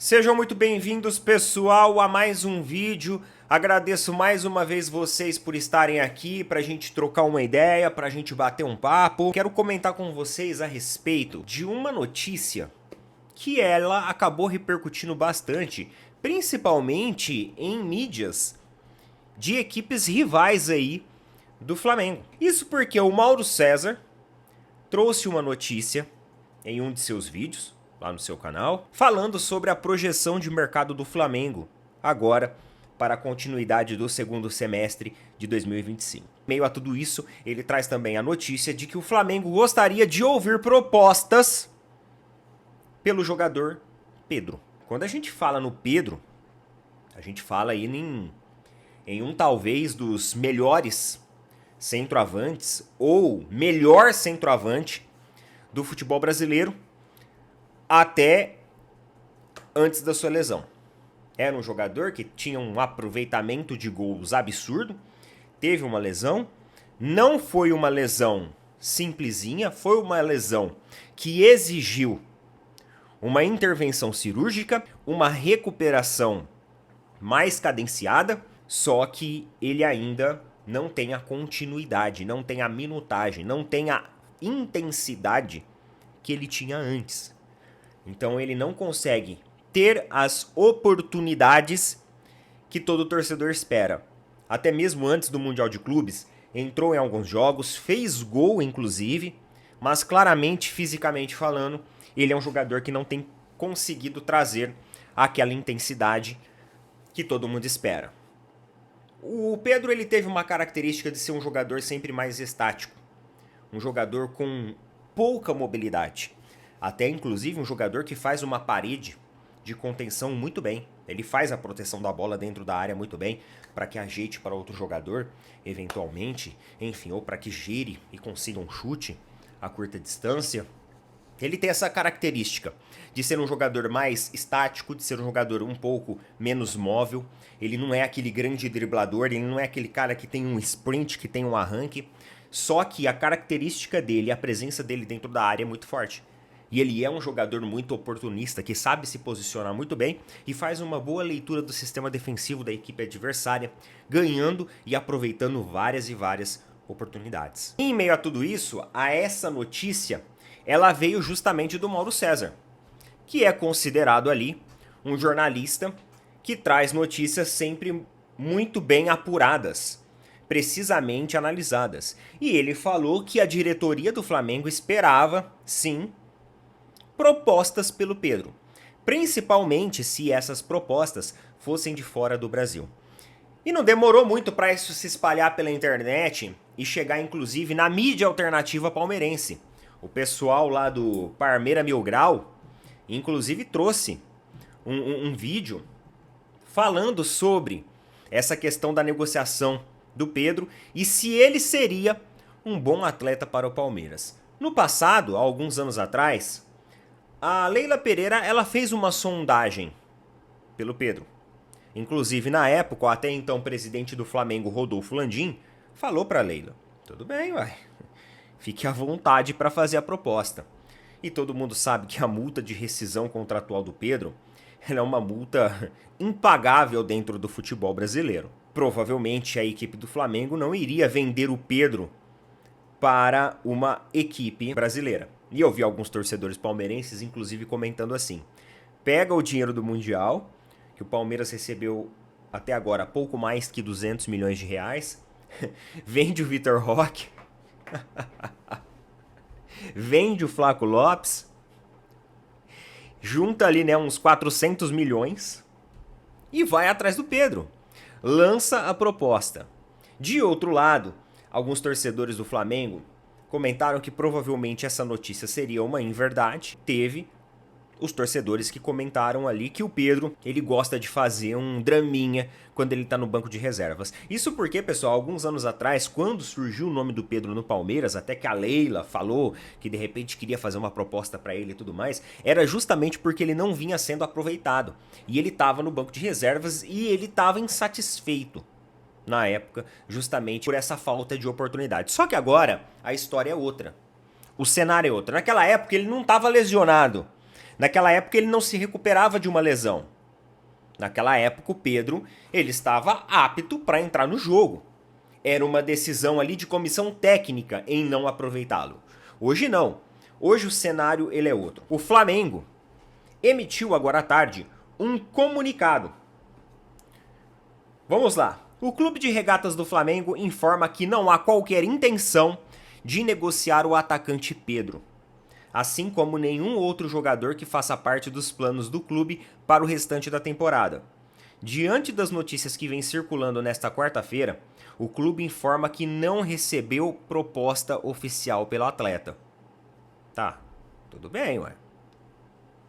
Sejam muito bem-vindos, pessoal, a mais um vídeo. Agradeço mais uma vez vocês por estarem aqui para a gente trocar uma ideia, para a gente bater um papo. Quero comentar com vocês a respeito de uma notícia que ela acabou repercutindo bastante, principalmente em mídias de equipes rivais aí do Flamengo. Isso porque o Mauro César trouxe uma notícia em um de seus vídeos, lá no seu canal, falando sobre a projeção de mercado do Flamengo, agora para a continuidade do segundo semestre de 2025. Meio a tudo isso, ele traz também a notícia de que o Flamengo gostaria de ouvir propostas pelo jogador Pedro. Quando a gente fala no Pedro, a gente fala aí em um talvez dos melhores centroavantes, ou melhor centroavante do futebol brasileiro, até antes da sua lesão. Era um jogador que tinha um aproveitamento de gols absurdo, teve uma lesão, não foi uma lesão simplesinha, foi uma lesão que exigiu uma intervenção cirúrgica, uma recuperação mais cadenciada, só que ele ainda não tem a continuidade, não tem a minutagem, não tem a intensidade que ele tinha antes. Então ele não consegue ter as oportunidades que todo torcedor espera. Até mesmo antes do Mundial de Clubes, entrou em alguns jogos, fez gol inclusive, mas claramente, fisicamente falando, ele é um jogador que não tem conseguido trazer aquela intensidade que todo mundo espera. O Pedro ele teve uma característica de ser um jogador sempre mais estático, um jogador com pouca mobilidade. Até inclusive um jogador que faz uma parede de contenção muito bem. Ele faz a proteção da bola dentro da área muito bem, para que ajeite para outro jogador, eventualmente, enfim, ou para que gire e consiga um chute a curta distância. Ele tem essa característica de ser um jogador mais estático, de ser um jogador um pouco menos móvel. Ele não é aquele grande driblador, ele não é aquele cara que tem um sprint, que tem um arranque. Só que a característica dele, a presença dele dentro da área é muito forte. E ele é um jogador muito oportunista, que sabe se posicionar muito bem e faz uma boa leitura do sistema defensivo da equipe adversária, ganhando e aproveitando várias e várias oportunidades. Em meio a tudo isso, a essa notícia, ela veio justamente do Mauro César, que é considerado ali um jornalista que traz notícias sempre muito bem apuradas, precisamente analisadas. E ele falou que a diretoria do Flamengo esperava, sim, propostas pelo Pedro, principalmente se essas propostas fossem de fora do Brasil. E não demorou muito para isso se espalhar pela internet e chegar inclusive na mídia alternativa palmeirense. O pessoal lá do Parmeira Mil Grau, inclusive trouxe um vídeo falando sobre essa questão da negociação do Pedro e se ele seria um bom atleta para o Palmeiras. No passado, há alguns anos atrás, a Leila Pereira ela fez uma sondagem pelo Pedro. Inclusive, na época, o até então presidente do Flamengo, Rodolfo Landim, falou para Leila: tudo bem, uai, fique à vontade para fazer a proposta. E todo mundo sabe que a multa de rescisão contratual do Pedro ela é uma multa impagável dentro do futebol brasileiro. Provavelmente a equipe do Flamengo não iria vender o Pedro para uma equipe brasileira. E eu vi alguns torcedores palmeirenses, inclusive, comentando assim: pega o dinheiro do Mundial, que o Palmeiras recebeu até agora pouco mais que 200 milhões de reais, vende o Vitor Roque, vende o Flaco Lopes, junta ali, né, uns 400 milhões e vai atrás do Pedro. Lança a proposta. De outro lado, alguns torcedores do Flamengo comentaram que provavelmente essa notícia seria uma inverdade. Teve os torcedores que comentaram ali que o Pedro, ele gosta de fazer um draminha quando ele tá no banco de reservas. Isso porque, pessoal, alguns anos atrás, quando surgiu o nome do Pedro no Palmeiras, até que a Leila falou que de repente queria fazer uma proposta para ele e tudo mais, era justamente porque ele não vinha sendo aproveitado. E ele tava no banco de reservas e ele tava insatisfeito na época, justamente por essa falta de oportunidade. Só que agora a história é outra. O cenário é outro. Naquela época ele não estava lesionado. Naquela época ele não se recuperava de uma lesão. Naquela época o Pedro, ele estava apto para entrar no jogo. Era uma decisão ali de comissão técnica em não aproveitá-lo. Hoje não. Hoje o cenário ele é outro. O Flamengo emitiu agora à tarde um comunicado. Vamos lá. O Clube de Regatas do Flamengo informa que não há qualquer intenção de negociar o atacante Pedro, assim como nenhum outro jogador que faça parte dos planos do clube para o restante da temporada. Diante das notícias que vêm circulando nesta quarta-feira, o clube informa que não recebeu proposta oficial pelo atleta. Tá, tudo bem, ué.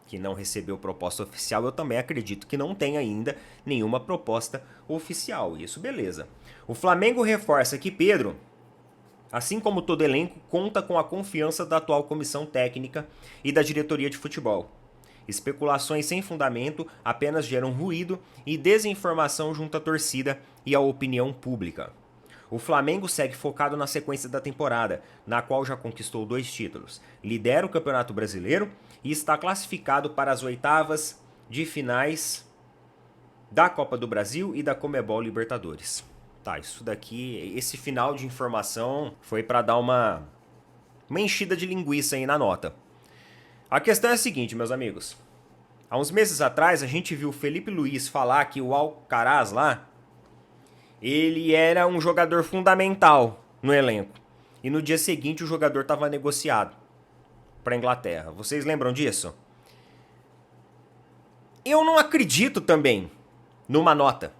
Que não recebeu proposta oficial, eu também acredito que não tem ainda nenhuma proposta oficial. Isso, beleza. O Flamengo reforça que Pedro, assim como todo elenco, conta com a confiança da atual comissão técnica e da diretoria de futebol. Especulações sem fundamento apenas geram ruído e desinformação junto à torcida e à opinião pública. O Flamengo segue focado na sequência da temporada, na qual já conquistou 2 títulos, lidera o Campeonato Brasileiro e está classificado para as oitavas de finais da Copa do Brasil e da Conmebol Libertadores. Tá, isso daqui, esse final de informação foi para dar uma enchida de linguiça aí na nota. A questão é a seguinte, meus amigos. Há uns meses atrás a gente viu o Felipe Luiz falar que o Alcaraz lá, ele era um jogador fundamental no elenco. E no dia seguinte o jogador estava negociado para a Inglaterra. Vocês lembram disso? Eu não acredito também numa nota.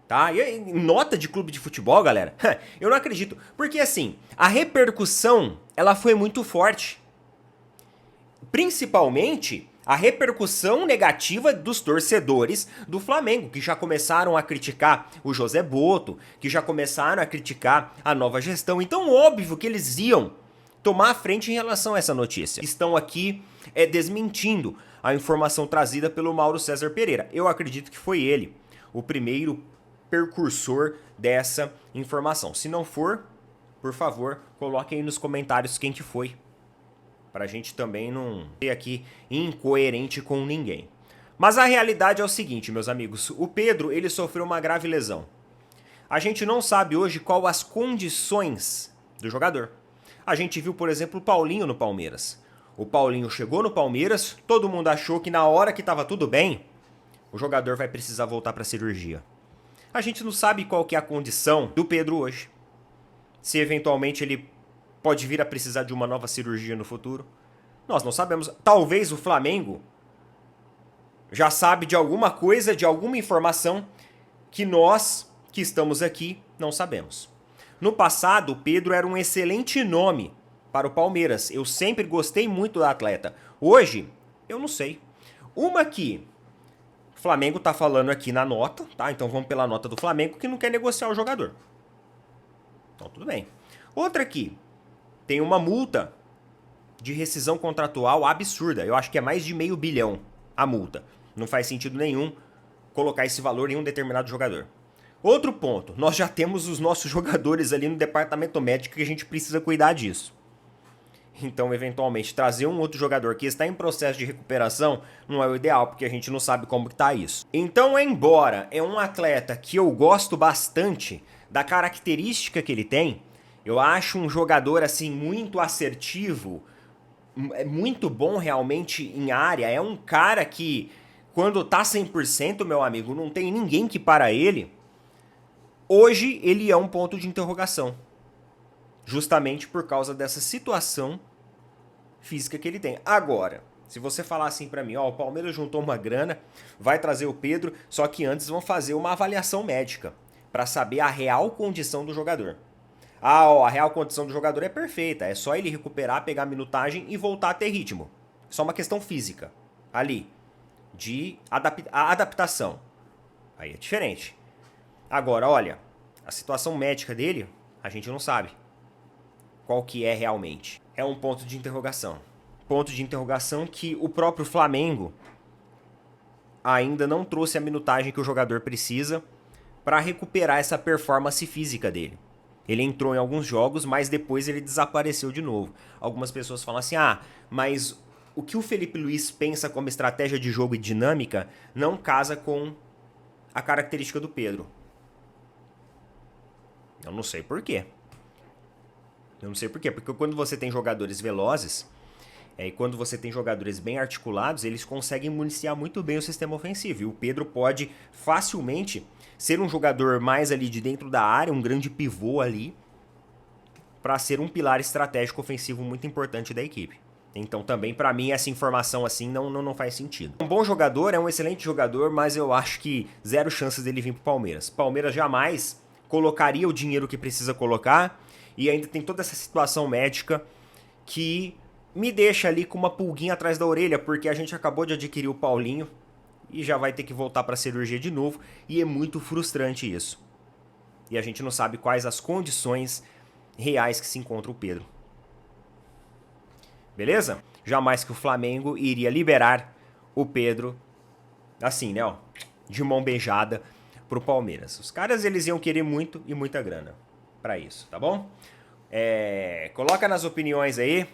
Tá? E nota de clube de futebol, galera, eu não acredito. Porque assim, a repercussão ela foi muito forte. Principalmente a repercussão negativa dos torcedores do Flamengo, que já começaram a criticar o José Botto, que já começaram a criticar a nova gestão. Então, óbvio que eles iam tomar a frente em relação a essa notícia. Estão aqui desmentindo a informação trazida pelo Mauro César Pereira. Eu acredito que foi ele o primeiro precursor dessa informação. Se não for, por favor, coloquem aí nos comentários quem que foi, pra gente também não ser aqui incoerente com ninguém. Mas a realidade é o seguinte, meus amigos, o Pedro, ele sofreu uma grave lesão. A gente não sabe hoje qual as condições do jogador. A gente viu, por exemplo, o Paulinho no Palmeiras. O Paulinho chegou no Palmeiras, todo mundo achou que na hora que estava tudo bem, o jogador vai precisar voltar para cirurgia. A gente não sabe qual que é a condição do Pedro hoje. Se eventualmente ele pode vir a precisar de uma nova cirurgia no futuro. Nós não sabemos. Talvez o Flamengo já sabe de alguma coisa, de alguma informação que nós que estamos aqui não sabemos. No passado, o Pedro era um excelente nome para o Palmeiras. Eu sempre gostei muito do atleta. Hoje, eu não sei. Uma que o Flamengo tá falando aqui na nota, tá? Então vamos pela nota do Flamengo, que não quer negociar o jogador. Então tudo bem. Outra aqui, tem uma multa de rescisão contratual absurda. Eu acho que é mais de $500 milhão a multa. Não faz sentido nenhum colocar esse valor em um determinado jogador. Outro ponto, nós já temos os nossos jogadores ali no departamento médico que a gente precisa cuidar disso. Então, eventualmente, trazer um outro jogador que está em processo de recuperação não é o ideal, porque a gente não sabe como que tá isso. Então, embora é um atleta que eu gosto bastante da característica que ele tem, eu acho um jogador assim muito assertivo, muito bom realmente em área, é um cara que quando tá 100%, meu amigo, não tem ninguém que para ele. Hoje ele é um ponto de interrogação, justamente por causa dessa situação física que ele tem. Agora, se você falar assim pra mim, ó, o Palmeiras juntou uma grana, vai trazer o Pedro, só que antes vão fazer uma avaliação médica pra saber a real condição do jogador. Ah, ó, a real condição do jogador é perfeita, é só ele recuperar, pegar a minutagem e voltar a ter ritmo. É só uma questão física, ali, de adaptação. Aí é diferente. Agora, olha, a situação médica dele, a gente não sabe qual que é realmente. É um ponto de interrogação. Ponto de interrogação que o próprio Flamengo ainda não trouxe a minutagem que o jogador precisa para recuperar essa performance física dele. Ele entrou em alguns jogos, mas depois ele desapareceu de novo. Algumas pessoas falam assim, ah, mas o que o Felipe Luiz pensa como estratégia de jogo e dinâmica não casa com a característica do Pedro. Eu não sei por quê. Eu não sei por quê, porque quando você tem jogadores velozes, e quando você tem jogadores bem articulados, eles conseguem municiar muito bem o sistema ofensivo. E o Pedro pode facilmente ser um jogador mais ali de dentro da área, um grande pivô ali, para ser um pilar estratégico ofensivo muito importante da equipe. Então também para mim essa informação assim não faz sentido. Um bom jogador, é um excelente jogador, mas eu acho que zero chances dele vir pro Palmeiras. Palmeiras jamais colocaria o dinheiro que precisa colocar e ainda tem toda essa situação médica que me deixa ali com uma pulguinha atrás da orelha, porque a gente acabou de adquirir o Paulinho e já vai ter que voltar para a cirurgia de novo e é muito frustrante isso. E a gente não sabe quais as condições reais que se encontra o Pedro. Beleza? Jamais que o Flamengo iria liberar o Pedro assim, né, ó, de mão beijada pro Palmeiras. Os caras, eles iam querer muito e muita grana pra isso, tá bom? Coloca nas opiniões aí.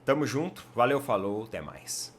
Tamo junto. Valeu, falou, até mais.